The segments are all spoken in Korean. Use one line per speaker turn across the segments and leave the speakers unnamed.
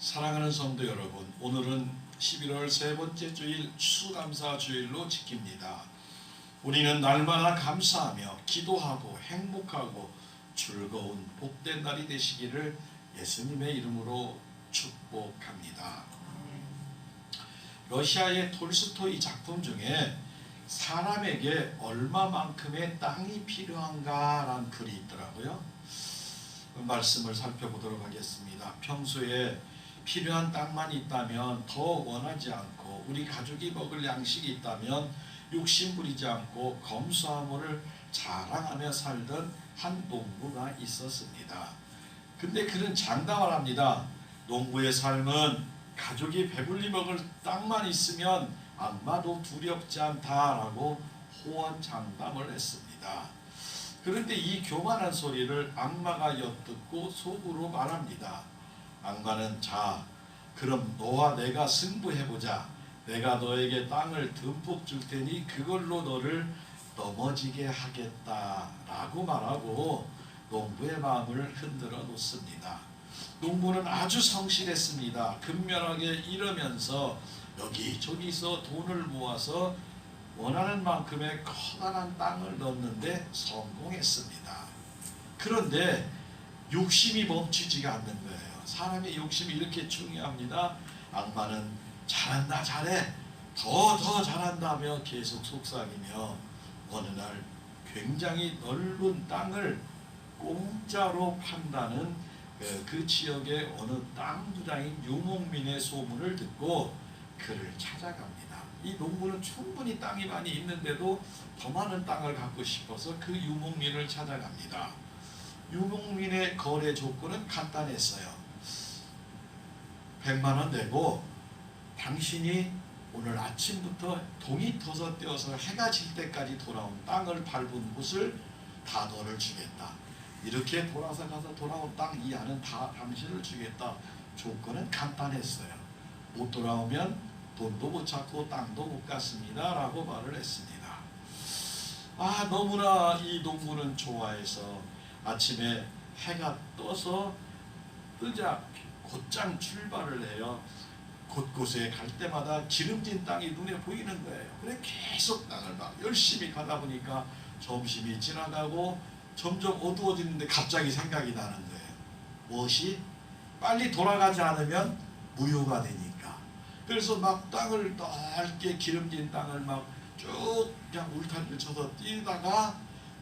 사랑하는 성도 여러분, 오늘은 11월 세 번째 주일 추수감사 주일로 지킵니다. 우리는 날마다 감사하며 기도하고 행복하고 즐거운 복된 날이 되시기를 예수님의 이름으로 축복합니다. 러시아의 톨스토이 작품 중에 사람에게 얼마만큼의 땅이 필요한가 라는 글이 있더라고요. 말씀을 살펴보도록 하겠습니다. 평소에 필요한 땅만 있다면 더 원하지 않고, 우리 가족이 먹을 양식이 있다면 욕심 부리지 않고 검소함을 자랑하며 살던 한 농부가 있었습니다. 근데 그는 장담을 합니다. 농부의 삶은 가족이 배불리 먹을 땅만 있으면 악마도 두렵지 않다라고 호언장담을 했습니다. 그런데 이 교만한 소리를 악마가 엿듣고 속으로 말합니다. 악마는, 자, 그럼 너와 내가 승부해보자. 내가 너에게 땅을 듬뿍 줄 테니 그걸로 너를 넘어지게 하겠다라고 말하고 농부의 마음을 흔들어 놓습니다. 농부는 아주 성실했습니다. 근면하게 일하면서 여기저기서 돈을 모아서 원하는 만큼의 커다란 땅을 넣는데 성공했습니다. 그런데 욕심이 멈추지가 않는 거예요. 사람의 욕심이 이렇게 중요합니다. 악마는 잘한다, 잘해, 더 잘한다며 계속 속삭이며 어느 날 굉장히 넓은 땅을 공짜로 판다는 그 지역의 어느 땅 부자인 유목민의 소문을 듣고 그를 찾아갑니다. 이 농부는 충분히 땅이 많이 있는데도 더 많은 땅을 갖고 싶어서 그 유목민을 찾아갑니다. 유목민의 거래 조건은 간단했어요. 100만 원 내고 당신이 오늘 아침부터 동이 터서 떼어서 해가 질 때까지 돌아온 땅을 밟은 곳을 다 너를 주겠다. 이렇게 돌아서 가서 돌아온 땅 이하는 다 당신을 주겠다. 조건은 간단했어요. 못 돌아오면 돈도 못 찾고 땅도 못 갔습니다 라고 말을 했습니다. 너무나 이 농부는 좋아해서 아침에 해가 떠서 뜨자 곧장 출발을 해요. 곳곳에 갈 때마다 기름진 땅이 눈에 보이는 거예요. 그래 계속 땅을 막 열심히 가다 보니까 점심이 지나가고 점점 어두워지는데 갑자기 생각이 나는 거예요. 무엇이? 빨리 돌아가지 않으면 무효가 되니까. 그래서 막 땅을 넓게 기름진 땅을 막 쭉 그냥 울타리를 쳐서 뛰다가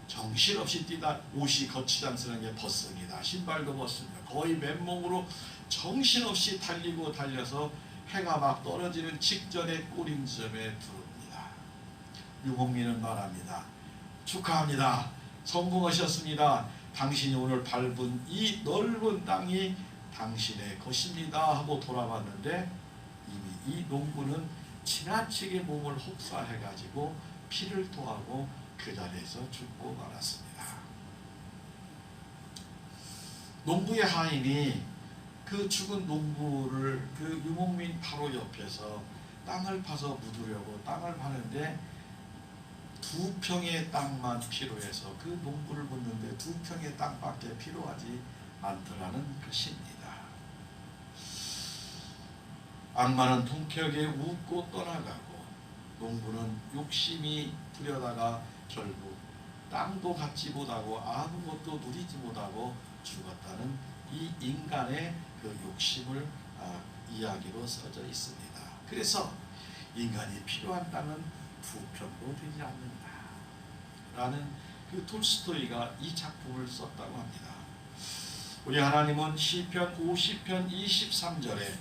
정신없이 뛰다 옷이 거치장스럽게 벗습니다. 신발도 벗습니다. 거의 맨몸으로 정신없이 달려서 해가 막 떨어지는 직전에 꼬림점에 들어옵니다. 유목민은 말합니다. 축하합니다. 성공하셨습니다. 당신이 오늘 밟은 이 넓은 땅이 당신의 것입니다 하고 돌아봤는데 이미 이 농부는 지나치게 몸을 혹사해가지고 피를 토하고 그 자리에서 죽고 말았습니다. 농부의 하인이 그 죽은 농부를 그 유목민 바로 옆에서 땅을 파서 묻으려고 땅을 파는데 2평의 땅만 필요해서 그 농부를 묻는데 2평의 땅밖에 필요하지 않더라는 것입니다. 악마는 통쾌하게 웃고 떠나가고 농부는 욕심이 부려다가 결국 땅도 갖지 못하고 아무것도 누리지 못하고 죽었다는 이 인간의 그 욕심을 이야기로 써져 있습니다. 그래서 인간이 필요한 땅은 2평도 되지 않는다 라는 그 톨스토이가 이 작품을 썼다고 합니다. 우리 하나님은 시편 50편 23절에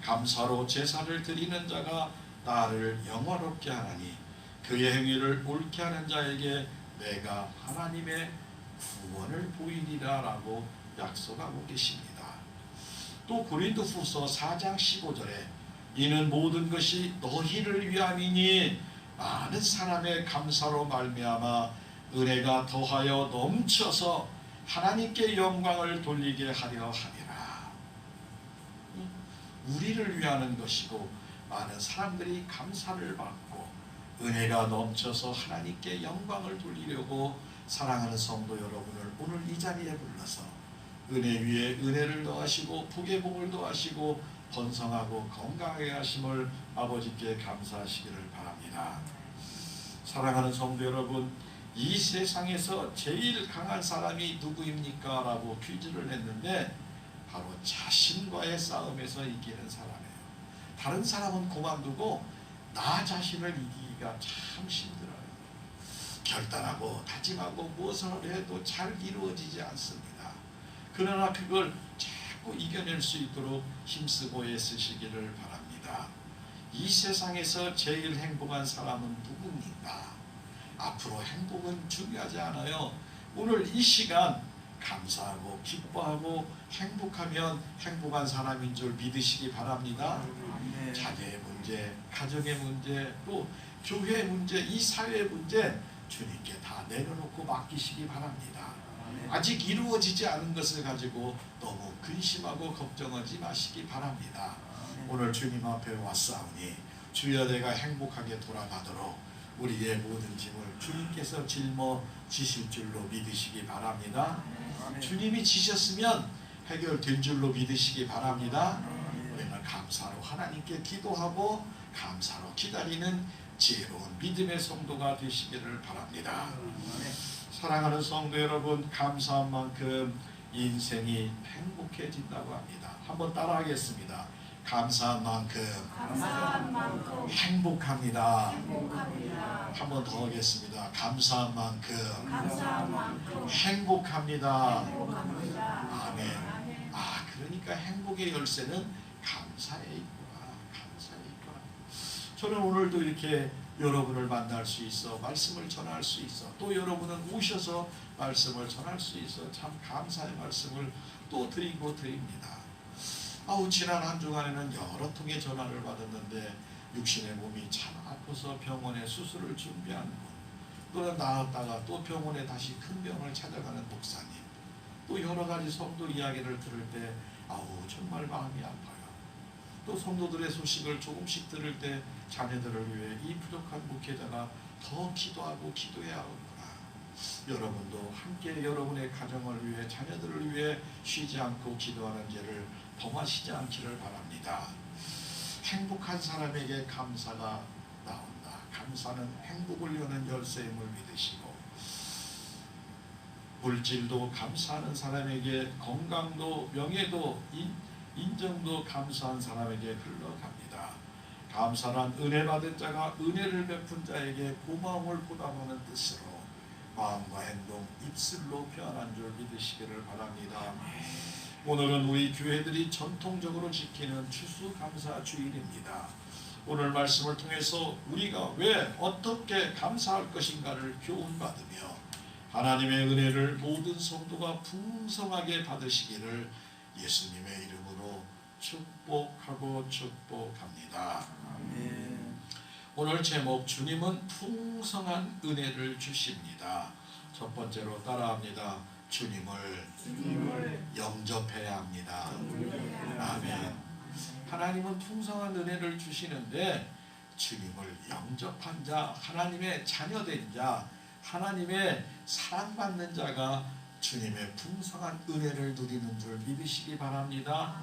감사로 제사를 드리는 자가 나를 영화롭게 하나니 그의 행위를 옳게 하는 자에게 내가 하나님의 구원을 보이리라 라고 약속하고 계십니다. 또 고린도후서 4장 15절에 이는 모든 것이 너희를 위함이니 많은 사람의 감사로 말미암아 은혜가 더하여 넘쳐서 하나님께 영광을 돌리게 하려 함이라. 우리를 위하는 것이고 많은 사람들이 감사를 받고 은혜가 넘쳐서 하나님께 영광을 돌리려고 사랑하는 성도 여러분을 오늘 이 자리에 불러서 은혜 위에 은혜를 더하시고 복에 복을 더하시고 번성하고 건강하게 하심을 아버지께 감사하시기를 바랍니다. 사랑하는 성도 여러분, 이 세상에서 제일 강한 사람이 누구입니까? 라고 퀴즈를 냈는데 바로 자신과의 싸움에서 이기는 사람이에요. 다른 사람은 그만두고 나 자신을 이기기가 참 힘들어요. 결단하고 다짐하고 무엇을 해도 잘 이루어지지 않습니다. 그러나 그걸 자꾸 이겨낼 수 있도록 힘쓰고 애쓰시기를 바랍니다. 이 세상에서 제일 행복한 사람은 누굽니까? 앞으로 행복은 중요하지 않아요. 오늘 이 시간 감사하고 기뻐하고 행복하면 행복한 사람인 줄 믿으시기 바랍니다. 자녀의 문제, 가정의 문제, 또 교회의 문제, 이 사회의 문제 주님께 다 내려놓고 맡기시기 바랍니다. 아직 이루어지지 않은 것을 가지고 너무 근심하고 걱정하지 마시기 바랍니다. 오늘 주님 앞에 왔사오니 주여 내가 행복하게 돌아가도록 우리의 모든 짐을 주님께서 짊어지실 줄로 믿으시기 바랍니다. 주님이 지셨으면 해결된 줄로 믿으시기 바랍니다. 우리는 감사로 하나님께 기도하고 감사로 기다리는 지혜로운 믿음의 성도가 되시기를 바랍니다. 사랑하는 성도 여러분, 감사한 만큼 인생이 행복해진다고 합니다. 한번 따라하겠습니다. 감사한 만큼 행복합니다. 한 번 더 하겠습니다. 감사한 만큼 행복합니다. 아멘. 그러니까 행복의 열쇠는 감사에 있구나. 감사에 있구나. 저는 오늘도 이렇게 여러분을 만날 수 있어 말씀을 전할 수 있어 또 여러분은 오셔서 말씀을 전할 수 있어 참 감사의 말씀을 또 드립니다. 지난 한 주간에는 여러 통의 전화를 받았는데 육신의 몸이 참 아파서 병원에 수술을 준비하는 분, 또는 나았다가 또 병원에 다시 큰 병을 찾아가는 목사님, 또 여러 가지 성도 이야기를 들을 때 정말 마음이 아파요. 또 성도들의 소식을 조금씩 들을 때 자녀들을 위해 이 부족한 목회자가 더 기도하고 기도해야 하구나. 여러분도 함께 여러분의 가정을 위해 자녀들을 위해 쉬지 않고 기도하는 죄를 범하시지 않기를 바랍니다. 행복한 사람에게 감사가 나온다. 감사는 행복을 여는 열쇠임을 믿으시고 물질도 감사하는 사람에게, 건강도 명예도 인정도 감사한 사람에게 흘러갑니다. 감사란 은혜 받은 자가 은혜를 베푼 자에게 고마움을 보답하는 뜻으로 마음과 행동, 입술로 표현한 줄 믿으시기를 바랍니다. 오늘은 우리 교회들이 전통적으로 지키는 추수감사주일입니다. 오늘 말씀을 통해서 우리가 왜 어떻게 감사할 것인가를 교훈받으며 하나님의 은혜를 모든 성도가 풍성하게 받으시기를 예수님의 이름으로 축복하고 축복합니다. 아멘. 오늘 제목, 주님은 풍성한 은혜를 주십니다. 첫 번째로 따라합니다. 주님을 영접해야 합니다. 아멘. 하나님은 풍성한 은혜를 주시는데 주님을 영접한 자, 하나님의 자녀된 자, 하나님의 사랑받는 자가 주님의 풍성한 은혜를 누리는 줄 믿으시기 바랍니다.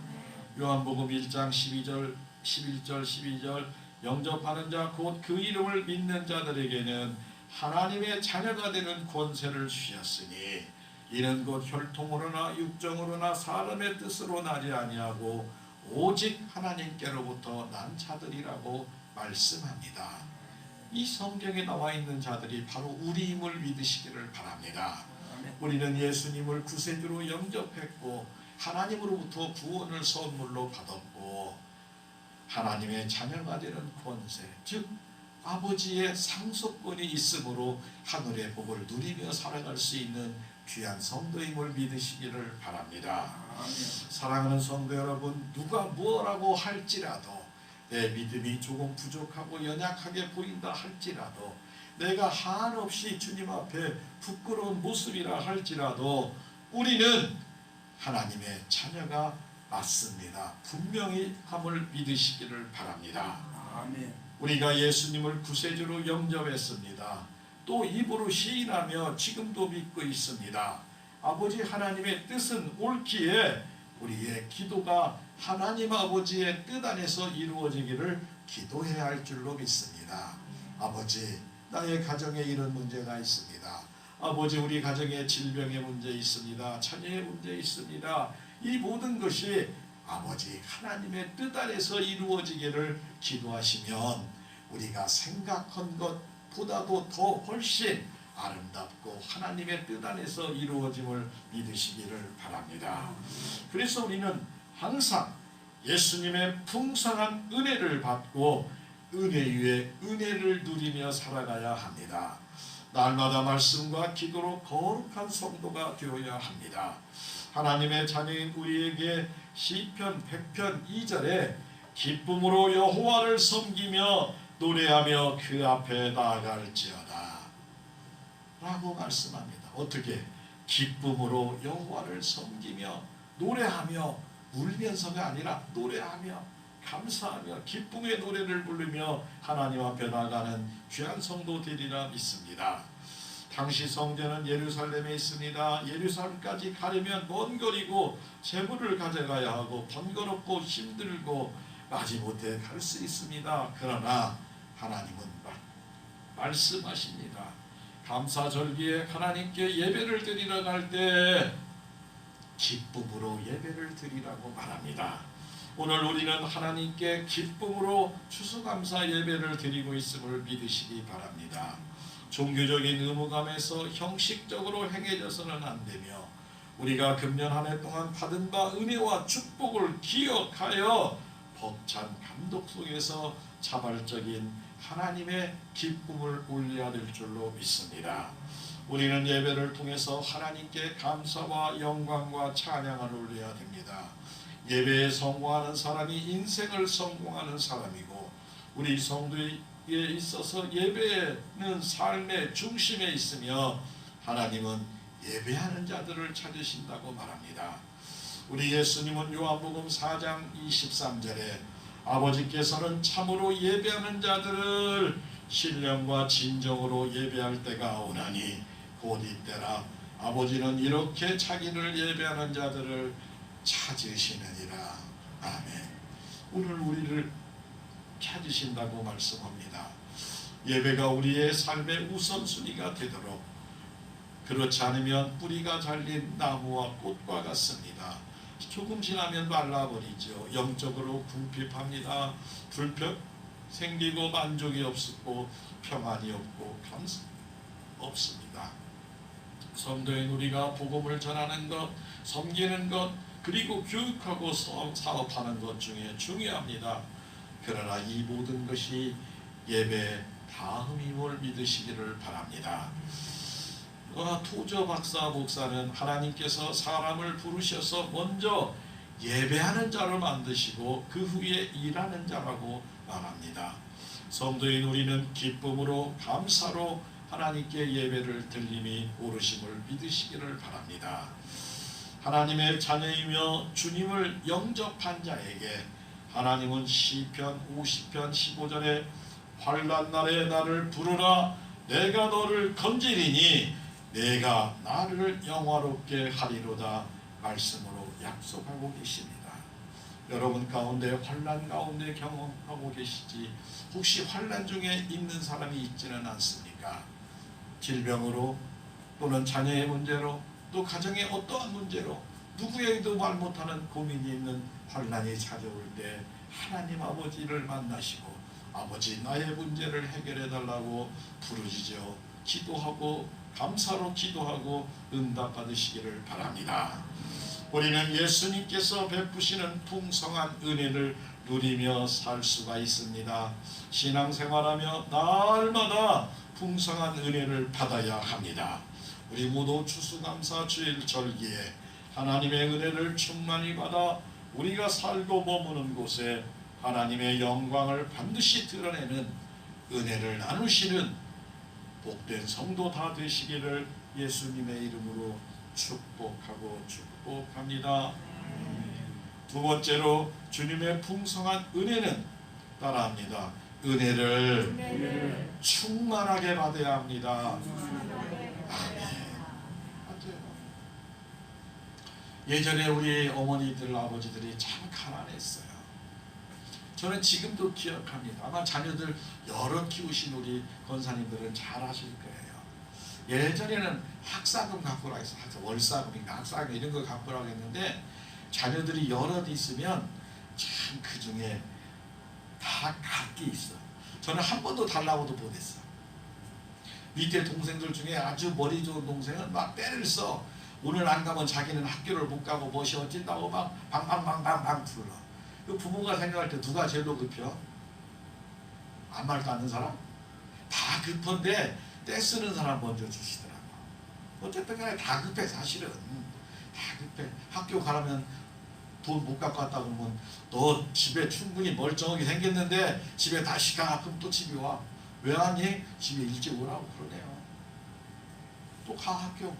요한복음 1장 12절, 11절, 12절 영접하는 자 곧 그 이름을 믿는 자들에게는 하나님의 자녀가 되는 권세를 주셨으니 이는 곧 혈통으로나 육정으로나 사람의 뜻으로 나지 아니하고 오직 하나님께로부터 난 자들이라고 말씀합니다. 이 성경에 나와 있는 자들이 바로 우리임을 믿으시기를 바랍니다. 우리는 예수님을 구세주로 영접했고 하나님으로부터 구원을 선물로 받았고 하나님의 자녀가 되는 권세, 즉 아버지의 상속권이 있으므로 하늘의 복을 누리며 살아갈 수 있는 귀한 성도임을 믿으시기를 바랍니다. 사랑하는 성도 여러분, 누가 뭐라고 할지라도 내 믿음이 조금 부족하고 연약하게 보인다 할지라도 내가 한없이 주님 앞에 부끄러운 모습이라 할지라도 우리는 하나님의 자녀가 맞습니다. 분명히 함을 믿으시기를 바랍니다. 아멘. 우리가 예수님을 구세주로 영접했습니다. 또 입으로 시인하며 지금도 믿고 있습니다. 아버지 하나님의 뜻은 옳기에 우리의 기도가 하나님 아버지의 뜻 안에서 이루어지기를 기도해야 할 줄로 믿습니다. 아버지, 나의 가정에 이런 문제가 있습니다. 아버지, 우리 가정에 질병의 문제 있습니다. 자녀의 문제 있습니다. 이 모든 것이 아버지 하나님의 뜻 안에서 이루어지기를 기도하시면 우리가 생각한 것보다도 더 훨씬 아름답고 하나님의 뜻 안에서 이루어짐을 믿으시기를 바랍니다. 그래서 우리는 항상 예수님의 풍성한 은혜를 받고 은혜 위에 은혜를 누리며 살아가야 합니다. 날마다 말씀과 기도로 거룩한 성도가 되어야 합니다. 하나님의 자녀인 우리에게 시편 100편 2절에 기쁨으로 여호와를 섬기며 노래하며 그 앞에 나아갈지어다 라고 말씀합니다. 어떻게? 기쁨으로 여호와를 섬기며 노래하며, 울면서가 아니라 노래하며 감사하며 기쁨의 노래를 부르며 하나님 앞에 나가는 귀한 성도 되리라 믿습니다. 당시 성전은 예루살렘에 있습니다. 예루살렘까지 가려면 먼 거리고 재물을 가져가야 하고 번거롭고 힘들고 마지못해 갈 수 있습니다. 그러나 하나님은 말씀하십니다. 감사절기에 하나님께 예배를 드리러 갈 때 기쁨으로 예배를 드리라고 말합니다. 오늘 우리는 하나님께 기쁨으로 추수감사 예배를 드리고 있음을 믿으시기 바랍니다. 종교적인 의무감에서 형식적으로 행해져서는 안 되며 우리가 금년 한 해 동안 받은 바 은혜와 축복을 기억하여 벅찬 감독 속에서 자발적인 하나님의 기쁨을 올려야 될 줄로 믿습니다. 우리는 예배를 통해서 하나님께 감사와 영광과 찬양을 올려야 됩니다. 예배에 성공하는 사람이 인생을 성공하는 사람이고, 우리 성도에 있어서 예배는 삶의 중심에 있으며 하나님은 예배하는 자들을 찾으신다고 말합니다. 우리 예수님은 요한복음 4장 23절에 아버지께서는 참으로 예배하는 자들을 신령과 진정으로 예배할 때가 오나니 곧 이때라. 아버지는 이렇게 자기를 예배하는 자들을 찾으시느니라. 아멘. 오늘 우리를 찾으신다고 말씀합니다. 예배가 우리의 삶의 우선순위가 되도록, 그렇지 않으면 뿌리가 잘린 나무와 꽃과 같습니다. 조금 지나면 말라버리죠. 영적으로 궁핍합니다. 불평 생기고 만족이 없고 평안이 없고 감사 없습니다. 성도인 우리가 복음을 전하는 것, 섬기는 것, 그리고 교육하고 사업하는 것 중에 중요합니다. 그러나 이 모든 것이 예배 다음임을 믿으시기를 바랍니다. 토저 박사 목사는 하나님께서 사람을 부르셔서 먼저 예배하는 자를 만드시고 그 후에 일하는 자라고 말합니다. 성도인 우리는 기쁨으로 감사로 하나님께 예배를 드림이 오르심을 믿으시기를 바랍니다. 하나님의 자녀이며 주님을 영접한 자에게 하나님은 시편 50편 15절에 환난 날에 나를 부르라 내가 너를 건지리니 내가 나를 영화롭게 하리로다 말씀으로 약속하고 계십니다. 여러분 가운데 환난 가운데 경험하고 계시지 혹시 환난 중에 있는 사람이 있지는 않습니까? 질병으로 또는 자녀의 문제로 또 가정의 어떠한 문제로 누구에게도 말 못하는 고민이 있는 환난이 찾아올 때 하나님 아버지를 만나시고 아버지 나의 문제를 해결해 달라고 부르짖어 기도하고 감사로 기도하고 응답 받으시기를 바랍니다. 우리는 예수님께서 베푸시는 풍성한 은혜를 누리며 살 수가 있습니다. 신앙생활하며 날마다 풍성한 은혜를 받아야 합니다. 우리 모두 추수감사 주일 절기에 하나님의 은혜를 충만히 받아 우리가 살고 머무는 곳에 하나님의 영광을 반드시 드러내는 은혜를 나누시는 복된 성도 다 되시기를 예수님의 이름으로 축복하고 축복합니다. 두 번째로 주님의 풍성한 은혜는 따라합니다. 은혜를 충만하게 받아야 합니다. 아멘. 맞아요. 예전에 우리 어머니들 아버지들이 참 가난했어요. 저는 지금도 기억합니다. 아마 자녀들 여러 키우신 우리 권사님들은 잘 아실 거예요. 예전에는 학사금 갖고 라해서 월사금인가 학사금 이런 거 갖고 라고 했는데 자녀들이 여럿 있으면 참 그 중에 다 갖게 있어. 저는 한 번도 달라고도 못했어. 밑에 동생들 중에 아주 머리 좋은 동생은 막 때를 써. 오늘 안 가면 자기는 학교를 못 가고 멋이 어찐다고 막 방방방방방 불러. 그 부모가 생각할 때 누가 제일로 급혀? 아무 말도 않는 사람? 다 급한데 떼 쓰는 사람 먼저 주시더라고. 어쨌든 간에 다 급해. 사실은 다 급해. 학교 가려면 돈 못 갖고 왔다 그러면 너 집에 충분히 멀쩡하게 생겼는데 집에 다시 가. 그럼 또 집에 와. 왜 왔니? 집에 일찍 오라고 그러네요. 또 가 학교.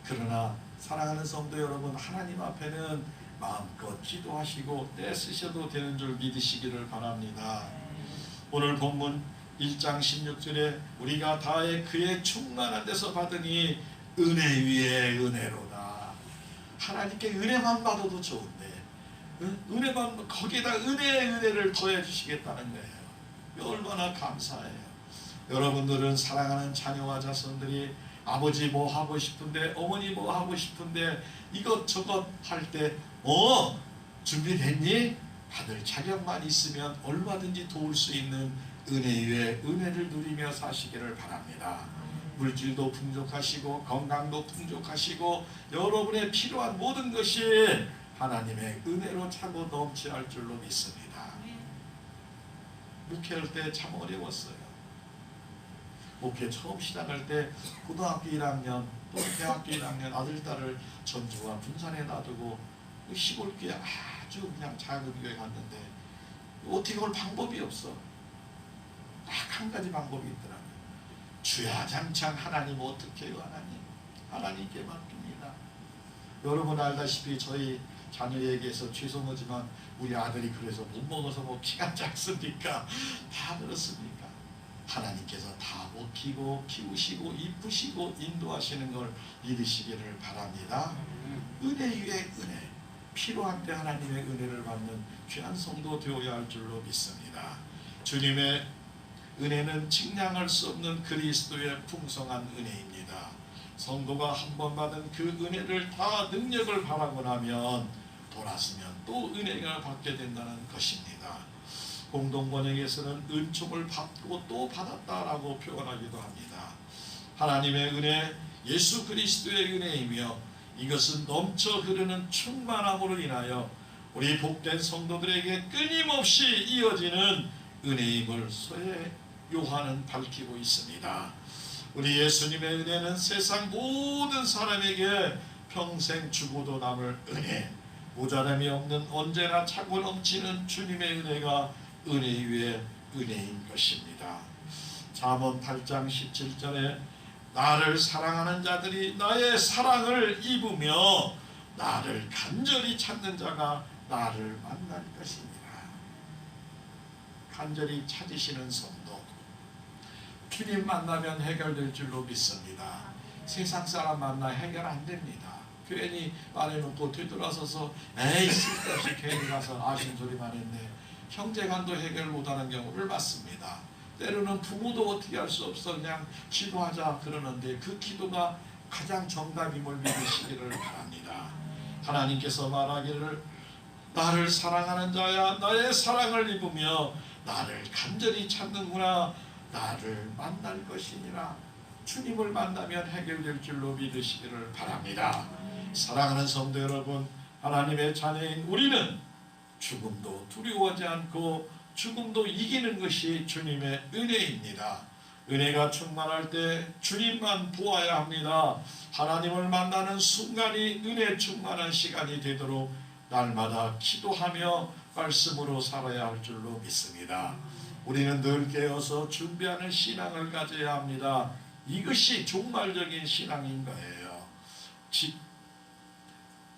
그러나 사랑하는 성도 여러분, 하나님 앞에는 마음껏 기도하시고 떼쓰셔도 되는 줄 믿으시기를 바랍니다. 오늘 본문 1장 16절에 우리가 다해 그의 충만한 데서 받으니 은혜 위에 은혜로다. 하나님께 은혜만 받아도 좋은데 은혜만 거기에다 은혜를 더해 주시겠다는 거예요. 얼마나 감사해요. 여러분들은 사랑하는 자녀와 자손들이 아버지 뭐 하고 싶은데 어머니 뭐 하고 싶은데 이것저것 할 때 준비됐니? 받을 자격만 있으면 얼마든지 도울 수 있는 은혜 위에 은혜를 누리며 사시기를 바랍니다. 물질도 풍족하시고 건강도 풍족하시고 여러분의 필요한 모든 것이 하나님의 은혜로 차고 넘쳐날 줄로 믿습니다. 목회할 때 참 어려웠어요. 목회 처음 시작할 때 고등학교 1학년 또 대학교 1학년 아들 딸을 전주와 분산에 놔두고 시골 교회 아주 그냥 작은 교회 갔는데 어떻게 할 방법이 없어. 딱 한 가지 방법이 있더라고요. 주야장창 하나님 어떻게 해요? 하나님께 맡깁니다. 여러분 알다시피 저희 자녀에게서 죄송하지만 우리 아들이 그래서 못 먹어서 뭐 키가 작습니까? 다 그렇습니까? 하나님께서 다 먹히고 키우시고 이쁘시고 인도하시는 걸 믿으시기를 바랍니다. 은혜 위에 은혜, 필요한 때 하나님의 은혜를 받는 귀한 성도 되어야 할 줄로 믿습니다. 주님의 은혜는 측량할 수 없는 그리스도의 풍성한 은혜입니다. 성도가 한 번 받은 그 은혜를 다 능력을 바라고 나면 돌아서면 또 은혜가 받게 된다는 것입니다. 공동번역에서는 은총을 받고 또 받았다라고 표현하기도 합니다. 하나님의 은혜, 예수 그리스도의 은혜이며 이것은 넘쳐 흐르는 충만함으로 인하여 우리 복된 성도들에게 끊임없이 이어지는 은혜임을 서해 요한은 밝히고 있습니다. 우리 예수님의 은혜는 세상 모든 사람에게 평생 주고도 남을 은혜, 모자람이 없는 언제나 차고 넘치는 주님의 은혜가 은혜 위에 은혜인 것입니다. 잠언 8장 17절에 나를 사랑하는 자들이 나의 사랑을 입으며 나를 간절히 찾는 자가 나를 만날 것입니다. 간절히 찾으시는 성도, 주님 만나면 해결될 줄로 믿습니다. 세상 사람 만나 해결 안 됩니다. 괜히 말해놓고 뒤돌아서서 에이 쓸데없이 괜히 가서 아쉬운 소리만 했네. 형제간도 해결 못하는 경우를 봤습니다. 때로는 부모도 어떻게 할 수 없어 그냥 기도하자 그러는데 그 기도가 가장 정답임을 믿으시기를 바랍니다. 하나님께서 말하기를 나를 사랑하는 자야 나의 사랑을 입으며 나를 간절히 찾는구나 나를 만날 것이니라. 주님을 만나면 해결될 줄로 믿으시기를 바랍니다. 사랑하는 성도 여러분, 하나님의 자녀인 우리는 죽음도 두려워하지 않고 죽음도 이기는 것이 주님의 은혜입니다. 은혜가 충만할 때 주님만 보아야 합니다. 하나님을 만나는 순간이 은혜 충만한 시간이 되도록 날마다 기도하며 말씀으로 살아야 할 줄로 믿습니다. 우리는 늘 깨어서 준비하는 신앙을 가져야 합니다. 이것이 종말적인 신앙인 거예요.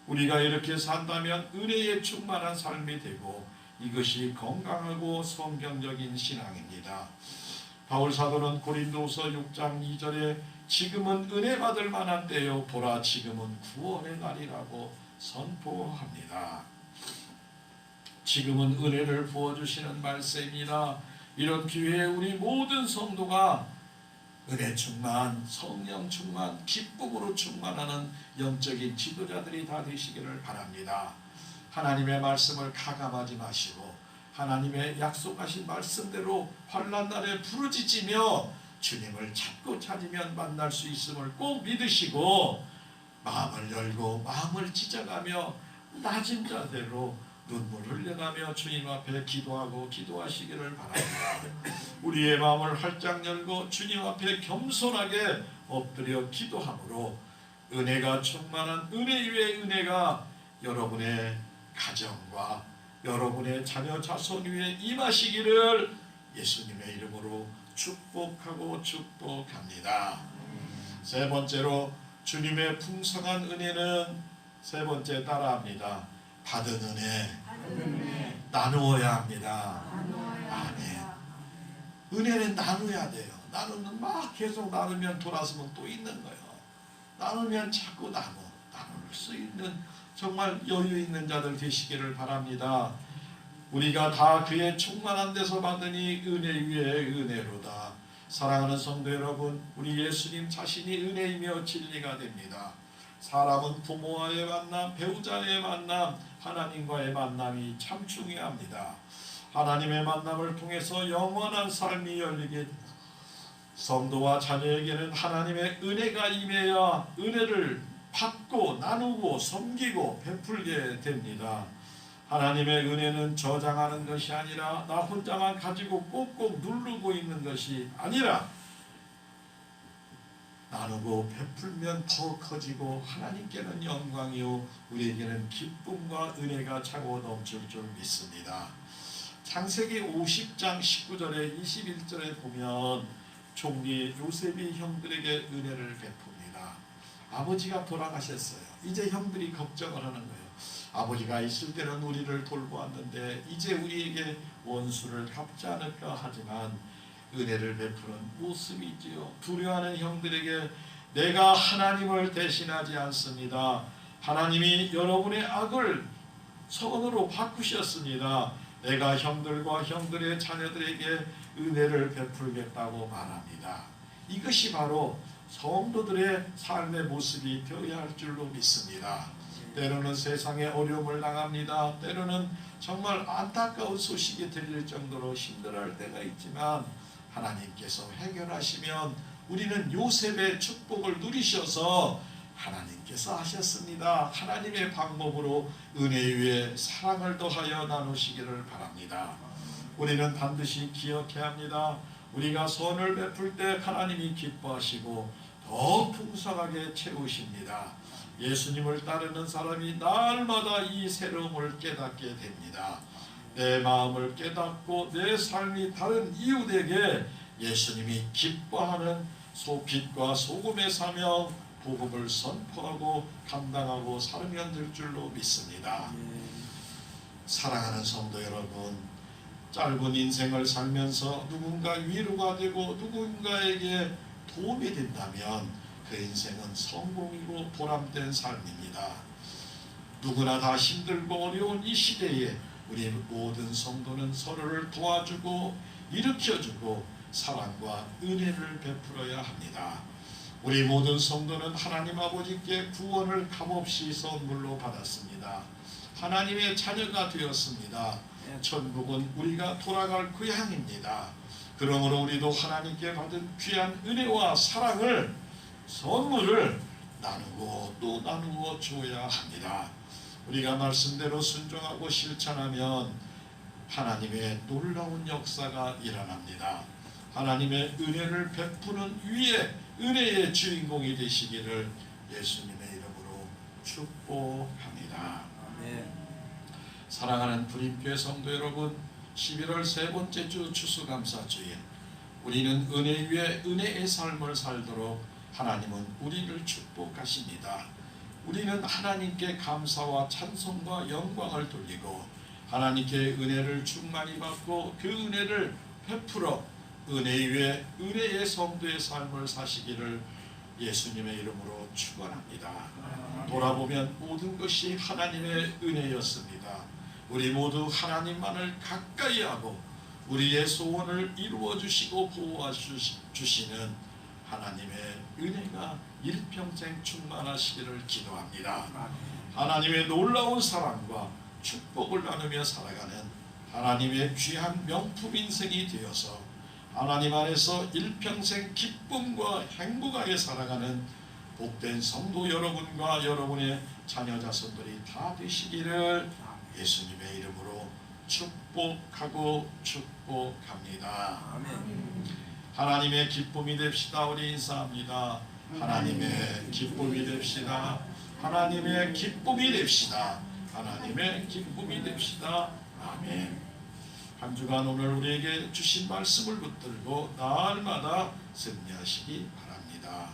우리가 이렇게 산다면 은혜에 충만한 삶이 되고 이것이 건강하고 성경적인 신앙입니다. 바울 사도는 고린도서 6장 2절에 지금은 은혜 받을 만한 때요 보라 지금은 구원의 날이라고 선포합니다. 지금은 은혜를 부어주시는 말씀입니다. 이런 기회에 우리 모든 성도가 은혜 충만, 성령 충만, 기쁨으로 충만하는 영적인 지도자들이 다 되시기를 바랍니다. 하나님의 말씀을 가감하지 마시고 하나님의 약속하신 말씀대로 환난 날에 부르짖으며 주님을 찾고 찾으면 만날 수 있음을 꼭 믿으시고 마음을 열고 마음을 찢어가며 낮은 자세로 눈물 흘려가며 주님 앞에 기도하고 기도하시기를 바랍니다. 우리의 마음을 활짝 열고 주님 앞에 겸손하게 엎드려 기도함으로 은혜가 충만한 은혜 위에 은혜가 여러분의 가정과 여러분의 자녀 자손 위에 임하시기를 예수님의 이름으로 축복하고 축복합니다. 세 번째로 주님의 풍성한 은혜는 세 번째 따라합니다. 받은 은혜 나누어야 합니다. 아멘. 은혜는 나눠야 돼요. 나누면 막 계속 나누면 돌아서면 또 있는 거예요. 나누면 자꾸 나눌 수 있는 정말 여유 있는 자들 되시기를 바랍니다. 우리가 다 그의 충만한 데서 받으니 은혜 위에 은혜로다. 사랑하는 성도 여러분, 우리 예수님 자신이 은혜이며 진리가 됩니다. 사람은 부모와의 만남, 배우자의 만남, 하나님과의 만남이 참 중요합니다. 하나님의 만남을 통해서 영원한 삶이 열리게 성도와 자녀에게는 하나님의 은혜가 임해야 은혜를 받고 나누고 섬기고 베풀게 됩니다. 하나님의 은혜는 저장하는 것이 아니라 나 혼자만 가지고 꼭꼭 누르고 있는 것이 아니라 나누고 베풀면 더 커지고 하나님께는 영광이요 우리에게는 기쁨과 은혜가 차고 넘칠 줄 믿습니다. 창세기 50장 19절에 21절에 보면 총리 요셉이 형들에게 은혜를 베풉니다. 아버지가 돌아가셨어요. 이제 형들이 걱정을 하는 거예요. 아버지가 있을 때는 우리를 돌보았는데 이제 우리에게 원수를 갚지 않을까 하지만 은혜를 베푸는 모습이지요. 두려워하는 형들에게 내가 하나님을 대신하지 않습니다. 하나님이 여러분의 악을 선으로 바꾸셨습니다. 내가 형들과 형들의 자녀들에게 은혜를 베풀겠다고 말합니다. 이것이 바로 성도들의 삶의 모습이 되어야 할 줄로 믿습니다. 때로는 세상에 어려움을 당합니다. 때로는 정말 안타까운 소식이 들릴 정도로 힘들어할 때가 있지만 하나님께서 해결하시면 우리는 요셉의 축복을 누리셔서 하나님께서 하셨습니다. 하나님의 방법으로 은혜 위에 사랑을 더하여 나누시기를 바랍니다. 우리는 반드시 기억해야 합니다. 우리가 선을 베풀 때 하나님이 기뻐하시고 더 풍성하게 채우십니다. 예수님을 따르는 사람이 날마다 이 새로움을 깨닫게 됩니다. 내 마음을 깨닫고 내 삶이 다른 이웃에게 예수님이 기뻐하는 빛과 소금의 사명 복음을 선포하고 감당하고 살면 될 줄로 믿습니다. 사랑하는 성도 여러분, 짧은 인생을 살면서 누군가 위로가 되고 누군가에게 도움이 된다면 그 인생은 성공이고 보람된 삶입니다. 누구나 다 힘들고 어려운 이 시대에 우리 모든 성도는 서로를 도와주고 일으켜주고 사랑과 은혜를 베풀어야 합니다. 우리 모든 성도는 하나님 아버지께 구원을 값없이 선물로 받았습니다. 하나님의 자녀가 되었습니다. 천국은 우리가 돌아갈 그 향입니다. 그러므로 우리도 하나님께 받은 귀한 은혜와 사랑을 선물을 나누고 또 나누어 줘야 합니다. 우리가 말씀대로 순종하고 실천하면 하나님의 놀라운 역사가 일어납니다. 하나님의 은혜를 베푸는 위에 은혜의 주인공이 되시기를 예수님의 이름으로 축복합니다. 사랑하는 불임교회 성도 여러분, 11월 세 번째 주 추수감사주일 우리는 은혜 위에 은혜의 삶을 살도록 하나님은 우리를 축복하십니다. 우리는 하나님께 감사와 찬송과 영광을 돌리고 하나님께 은혜를 충만히 받고 그 은혜를 베풀어 은혜 위에 은혜의 성도의 삶을 사시기를 예수님의 이름으로 축원합니다. 돌아보면 모든 것이 하나님의 은혜였습니다. 우리 모두 하나님만을 가까이 하고 우리의 소원을 이루어 주시고 보호하시는 하나님의 은혜가 일평생 충만하시기를 기도합니다. 하나님의 놀라운 사랑과 축복을 나누며 살아가는 하나님의 귀한 명품 인생이 되어서 하나님 안에서 일평생 기쁨과 행복하게 살아가는 복된 성도 여러분과 여러분의 자녀 자손들이 다 되시기를 예수님의 이름으로 축복하고 축복합니다. 하나님의 기쁨이 됩시다. 우리 인사합니다. 하나님의 기쁨이 됩시다. 하나님의 기쁨이 됩시다. 하나님의 기쁨이 됩시다. 아멘. 한 주간 오늘 우리에게 주신 말씀을 붙들고 날마다 승리하시기 바랍니다.